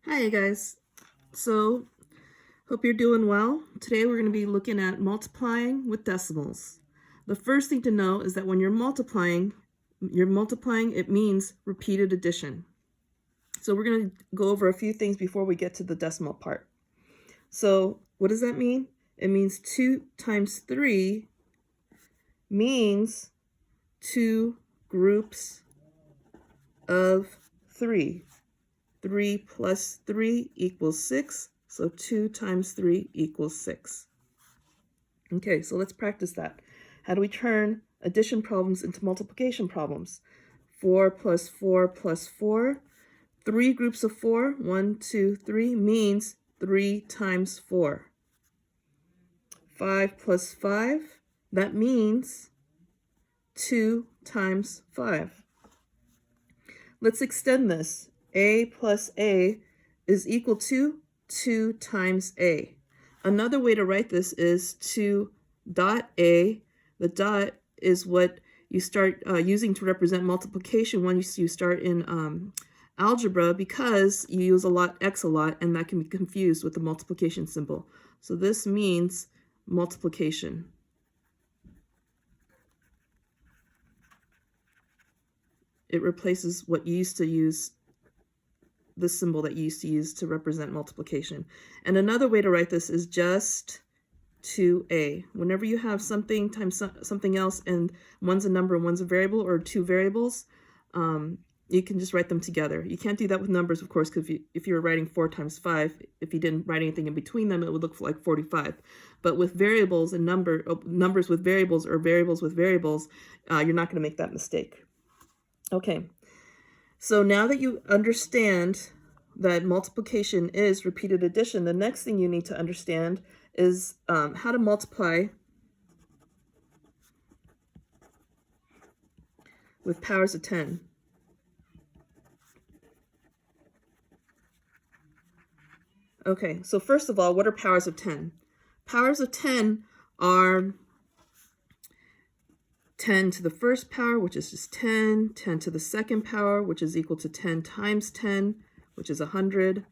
Hi guys. So, hope you're doing well. Today we're going to be looking at multiplying with decimals. The first thing to know is that when you're multiplying, it means repeated addition. So we're going to go over a few things before we get to the decimal part. So, what does that mean? It means 2 times 3 means 2 groups of 3. 3 plus 3 equals 6. So 2 times 3 equals 6. Okay, so let's practice that. How do we turn addition problems into multiplication problems? 4 plus 4 plus 4. 3 groups of 4, 1, 2, 3, means 3 times 4. 5 plus 5, that means 2 times 5. Let's extend this. A plus A is equal to 2 times A. Another way to write this is 2 dot A. The dot is what you start using to represent multiplication when you start in algebra, because you use x a lot, and that can be confused with the multiplication symbol. So this means multiplication. It replaces what you used to use, the symbol that you used to use to represent multiplication. And another way to write this is just 2a. Whenever you have something times something else and one's a number and one's a variable, or two variables, you can just write them together. You can't do that with numbers, of course, because if you were writing 4 times 5, if you didn't write anything in between them, it would look like 45. But with variables and numbers with variables, or variables with variables, you're not going to make that mistake. Okay, so now that you understand that multiplication is repeated addition, the next thing you need to understand is how to multiply with powers of 10. Okay, so first of all, what are powers of 10? Powers of 10 are 10 to the first power, which is just 10, 10 to the second power, which is equal to 10 times 10, which is 100,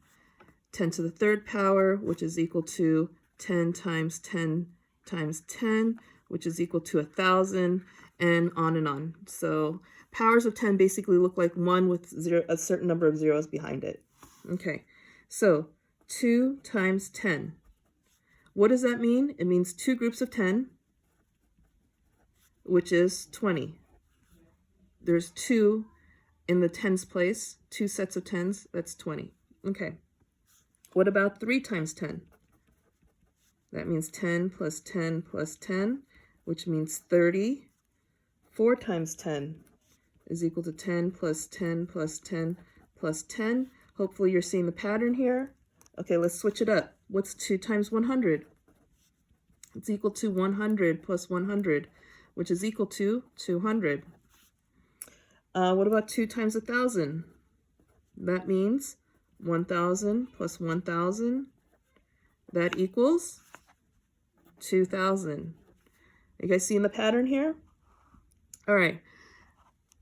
10 to the third power, which is equal to 10 times 10 times 10, which is equal to 1,000, and on and on. So powers of 10 basically look like one with a certain number of zeros behind it. Okay, so 2 times 10. What does that mean? It means 2 groups of 10, which is 20. There's 2 in the tens place, 2 sets of 10s, that's 20. Okay. What about 3 times 10? That means 10 plus 10 plus 10, which means 30. 4 times 10 is equal to 10 plus 10 plus 10 plus 10. Hopefully you're seeing the pattern here. Okay, let's switch it up. What's 2 times 100? It's equal to 100 plus 100, which is equal to 200. What about 2 times 1,000? That means 1,000 plus 1,000. That equals 2,000. You guys seeing the pattern here? All right.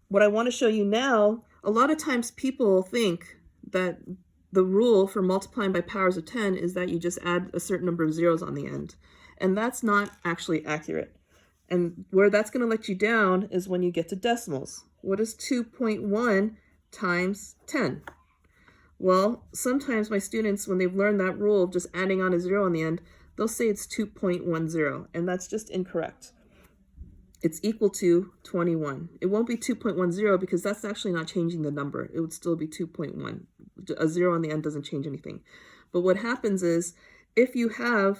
What I want to show you now, a lot of times people think that the rule for multiplying by powers of 10 is that you just add a certain number of zeros on the end. And that's not actually accurate. And where that's going to let you down is when you get to decimals. What is 2.1 times 10? Well, sometimes my students, when they've learned that rule of just adding on a zero on the end, they'll say it's 2.10, and that's just incorrect. It's equal to 21. It won't be 2.10 because that's actually not changing the number. It would still be 2.1. A zero on the end doesn't change anything. But what happens is, if you have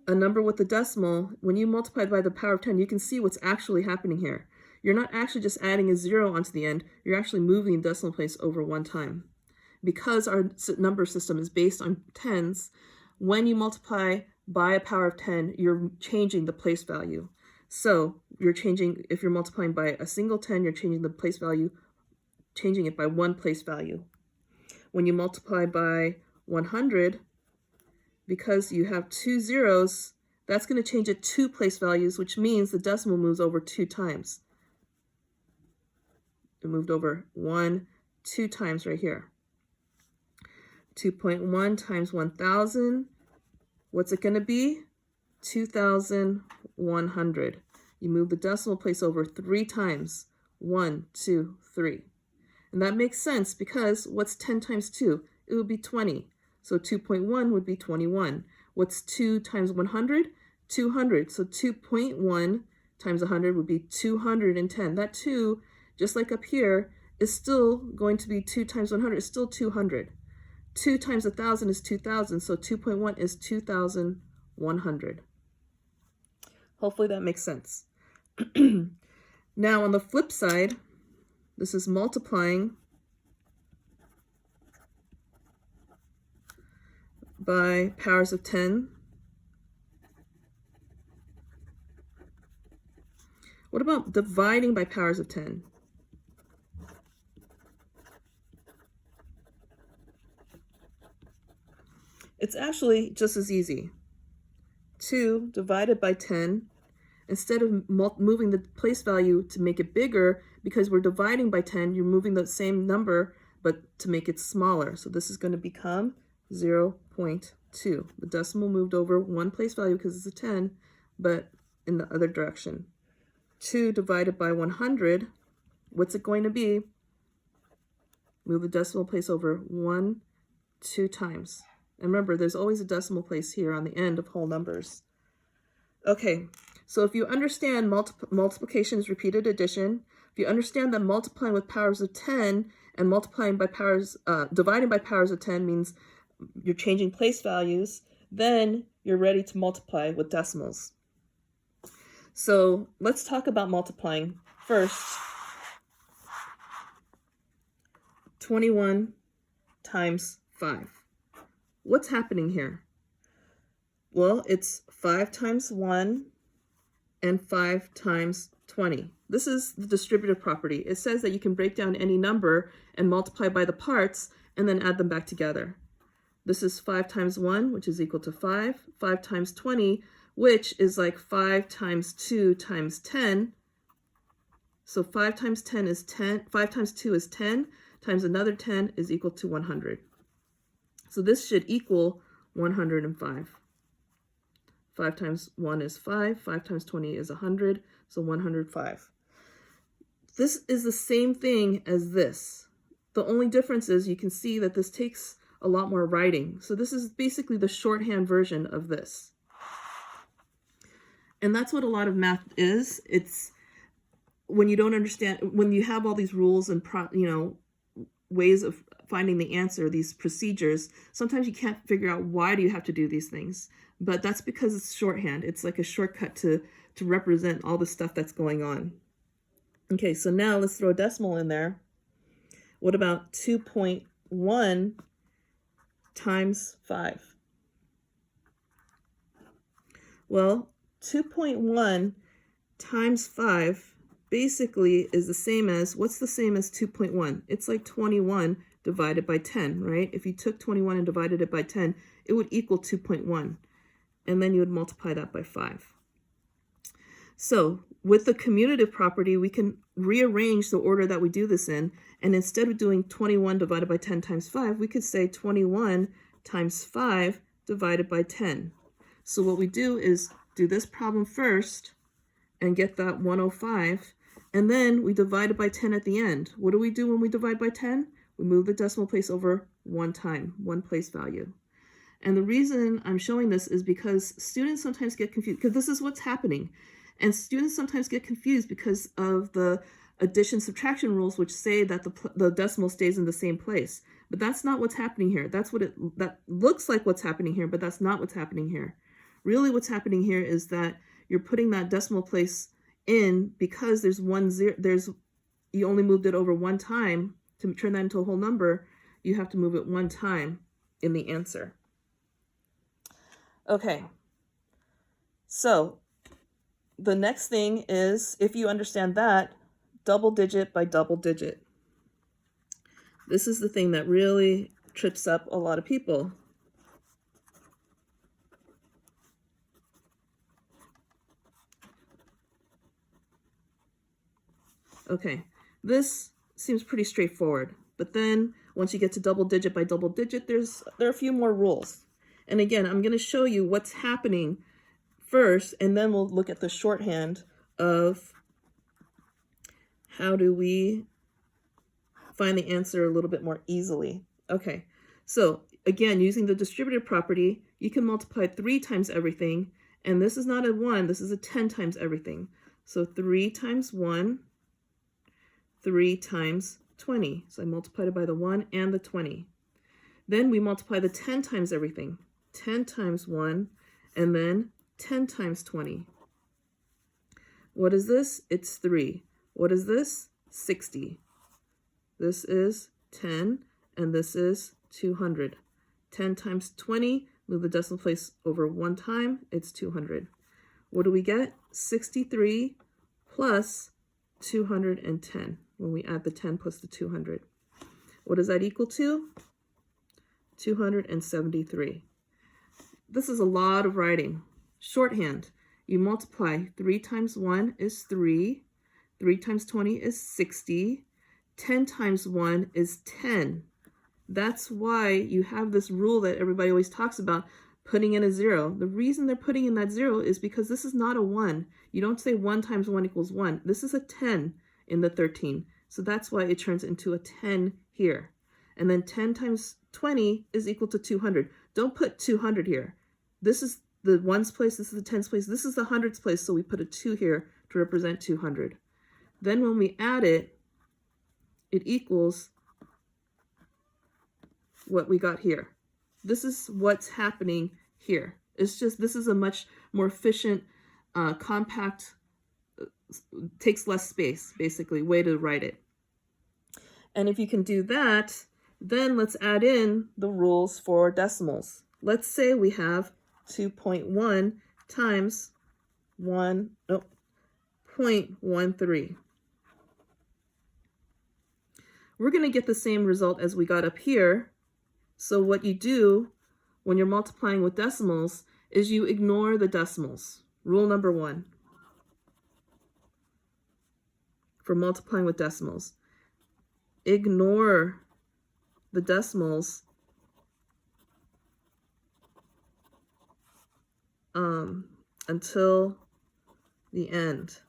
a number with a decimal, when you multiply it by the power of 10, you can see what's actually happening here. You're not actually just adding a zero onto the end, you're actually moving the decimal place over one time. Because our number system is based on tens, when you multiply by a power of 10, you're changing the place value. So you're changing, if you're multiplying by a single 10, you're changing the place value, changing it by one place value. When you multiply by 100, because you have 2 zeros, that's going to change it 2 place values, which means the decimal moves over 2 times. It moved over 2 times right here. 2.1 times 1,000. What's it going to be? 2,100. You move the decimal place over 3 times. 1, 2, 3. And that makes sense because what's 10 times 2? It would be 20. So 2.1 would be 21. What's 2 times 100? 200. So 2.1 times 100 would be 210. That 2, just like up here, is still going to be 2 times 100. It's still 200. 2 times 1,000 is 2,000. So 2.1 is 2,100. Hopefully that makes sense. Now on the flip side, this is multiplying by powers of 10. What about dividing by powers of 10? It's actually just as easy. 2 divided by 10, instead of moving the place value to make it bigger, because we're dividing by 10, you're moving the same number, but to make it smaller. So this is going to become 0.2. The decimal moved over one place value because it's a 10, but in the other direction. 2 divided by 100, what's it going to be? Move the decimal place over 1, 2 times. And remember, there's always a decimal place here on the end of whole numbers. Okay, so if you understand multiplication is repeated addition, if you understand that multiplying with powers of 10 and multiplying by powers, dividing by powers of 10 means you're changing place values, then you're ready to multiply with decimals. So let's talk about multiplying. First, 21 times 5. What's happening here? Well, it's 5 times 1 and 5 times 20. This is the distributive property. It says that you can break down any number and multiply by the parts and then add them back together. This is 5 times 1, which is equal to 5. 5 times 20, which is like 5 times 2 times 10. So 5 times 10 is 10. 5 times 2 is 10, times another 10 is equal to 100. So this should equal 105. 5 times 1 is 5. 5 times 20 is 100. So 105. This is the same thing as this. The only difference is you can see that this takes a lot more writing. So this is basically the shorthand version of this. And that's what a lot of math is. It's when you don't understand, when you have all these rules and ways of finding the answer, these procedures, sometimes you can't figure out why do you have to do these things. But that's because it's shorthand. It's like a shortcut to represent all the stuff that's going on. Okay, so now let's throw a decimal in there. What about 2.1 times 5? Well, 2.1 times 5 basically is the same as, what's the same as 2.1? It's like 21 divided by 10, right? If you took 21 and divided it by 10, it would equal 2.1. And then you would multiply that by 5. So with the commutative property, we can rearrange the order that we do this in. And instead of doing 21 divided by 10 times 5, we could say 21 times 5 divided by 10. So what we do is do this problem first and get that 105. And then we divide it by 10 at the end. What do we do when we divide by 10? We move the decimal place over one time, one place value. And the reason I'm showing this is because students sometimes get confused, because this is what's happening. And students sometimes get confused because of the addition-subtraction rules, which say that the decimal stays in the same place. But that's not what's happening here. That looks like what's happening here, but that's not what's happening here. Really what's happening here is that you're putting that decimal place in because there's you only moved it over one time. To turn that into a whole number, you have to move it one time in the answer. Okay, so the next thing is, if you understand that, double digit by double digit. This is the thing that really trips up a lot of people. Okay, this seems pretty straightforward. But then once you get to double digit by double digit, there are a few more rules. And again, I'm going to show you what's happening first, and then we'll look at the shorthand of how do we find the answer a little bit more easily. Okay, so again, using the distributive property, you can multiply 3 times everything, and this is not a 1, this is a 10 times everything. So 3 times 1, 3 times 20. So I multiplied it by the 1 and the 20. Then we multiply the 10 times everything. 10 times 1, and then 10 times 20. What is this? It's 3. What is this? 60. This is 10, and this is 200. 10 times 20, move the decimal place over 1 time, it's 200. What do we get? 63 plus 210 when we add the 10 plus the 200. What does that equal to? 273. This is a lot of writing. Shorthand. You multiply 3 times 1 is 3. 3 times 20 is 60. 10 times 1 is 10. That's why you have this rule that everybody always talks about, putting in a 0. The reason they're putting in that 0 is because this is not a 1. You don't say 1 times 1 equals 1. This is a 10 in the 13. So that's why it turns into a 10 here. And then 10 times 20 is equal to 200. Don't put 200 here. This is the ones place, this is the tens place, this is the hundreds place, so we put a 2 here to represent 200. Then when we add it, it equals what we got here. This is what's happening here. It's just, this is a much more efficient, compact, takes less space, basically, way to write it. And if you can do that, then let's add in the rules for decimals. Let's say we have 2.1 times 0.13. We're going to get the same result as we got up here. So what you do when you're multiplying with decimals is you ignore the decimals. Rule number 1 for multiplying with decimals. Ignore the decimals until the end.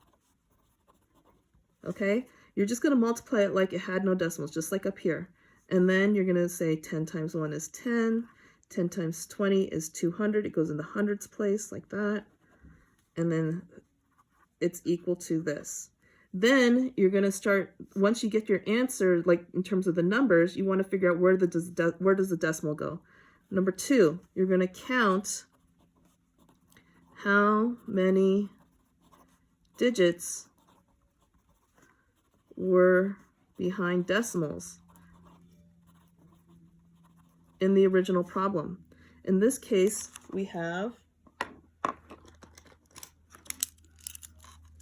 Okay? You're just going to multiply it like it had no decimals, just like up here. And then you're going to say 10 times 1 is 10. 10 times 20 is 200. It goes in the hundreds place like that. And then it's equal to this. Then you're going to start, once you get your answer, like in terms of the numbers, you want to figure out where does the decimal go. Number 2, you're going to count how many digits were behind decimals in the original problem. In this case, we have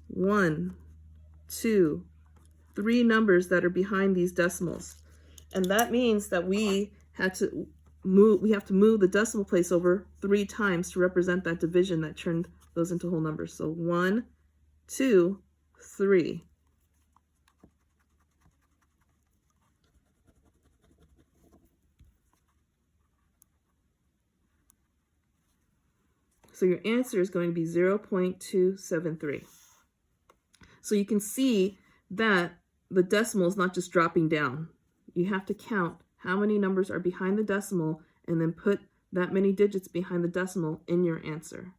1, 2, 3 numbers that are behind these decimals. And that means that we have to move the decimal place over 3 times to represent that division that turned those into whole numbers. So 1, 2, 3. So your answer is going to be 0.273. So you can see that the decimal is not just dropping down. You have to count how many numbers are behind the decimal and then put that many digits behind the decimal in your answer.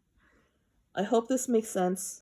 I hope this makes sense.